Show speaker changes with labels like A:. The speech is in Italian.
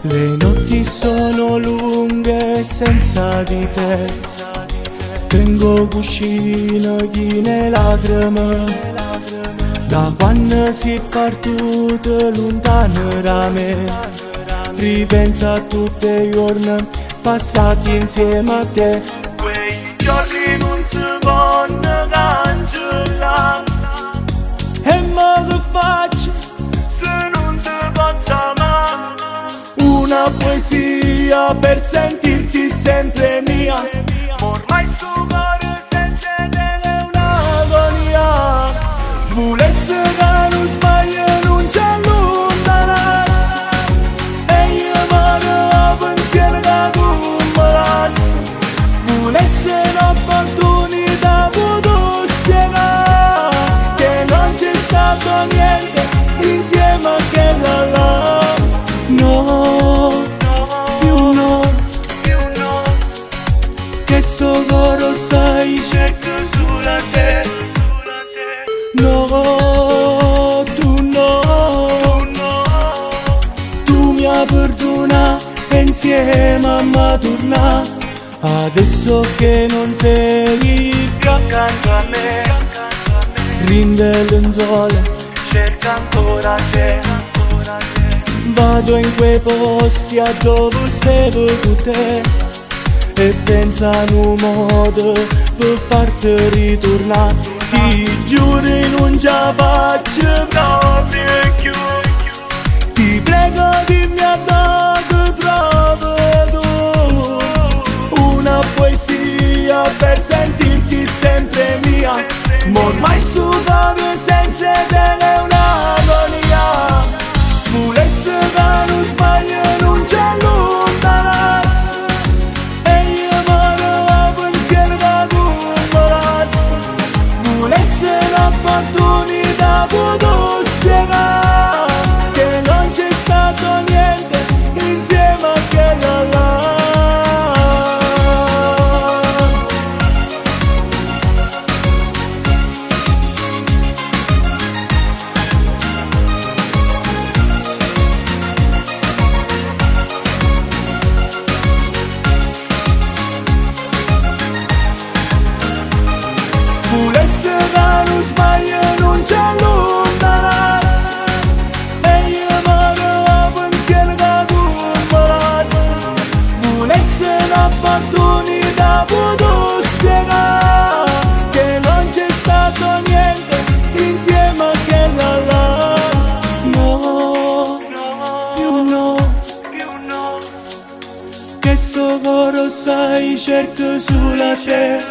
A: Le notti sono lunghe senza di te, tengo cuscino di lacrime, da quando si è partito lontano da me. Ripensa a tutti i giorni passati insieme a te, quei giorni non si possono cancellare. E ma che faccio se non ti posso amare? Una poesia per sentirti sempre mia, ormai sto cuore senza te è un'agonia. Volesse che non sbaglio non ci allontanassi, e io vado a pensiero che tu me lassi. Volesse l'opportunità poter spiegare che non c'è stato niente insieme a quella là. No, più no, che sto cuore sai cerco sulla te. No, tu mi hai perdonato e insieme a me torna. Adesso che non sei più accanto a me, rinde lenzuola, cerca ancora te. Vado in quei posti a dove sei tu te, e pensa a un modo per farti ritornare. Ti giuro non ce la faccio proprio più, ti prego dimmi a dove trovo tu una poesia per sentirti sempre mia. Ma ormai sto cuore senza te è un'agonia. Volesse che non sbaglio non ci allontanassi, e io vado a pensiero che tu me lassi. Volesse l'opportunità poter spiegare che non c'è stato niente insieme a quella là. Volesse che non sbaglio non ci allontanassi, e io vado a pensiero che tu me lassi. Volesse l'opportunità poter spiegare che non c'è stato niente insieme a quella là. No, più no, che sto cuore sai cerco sulla te.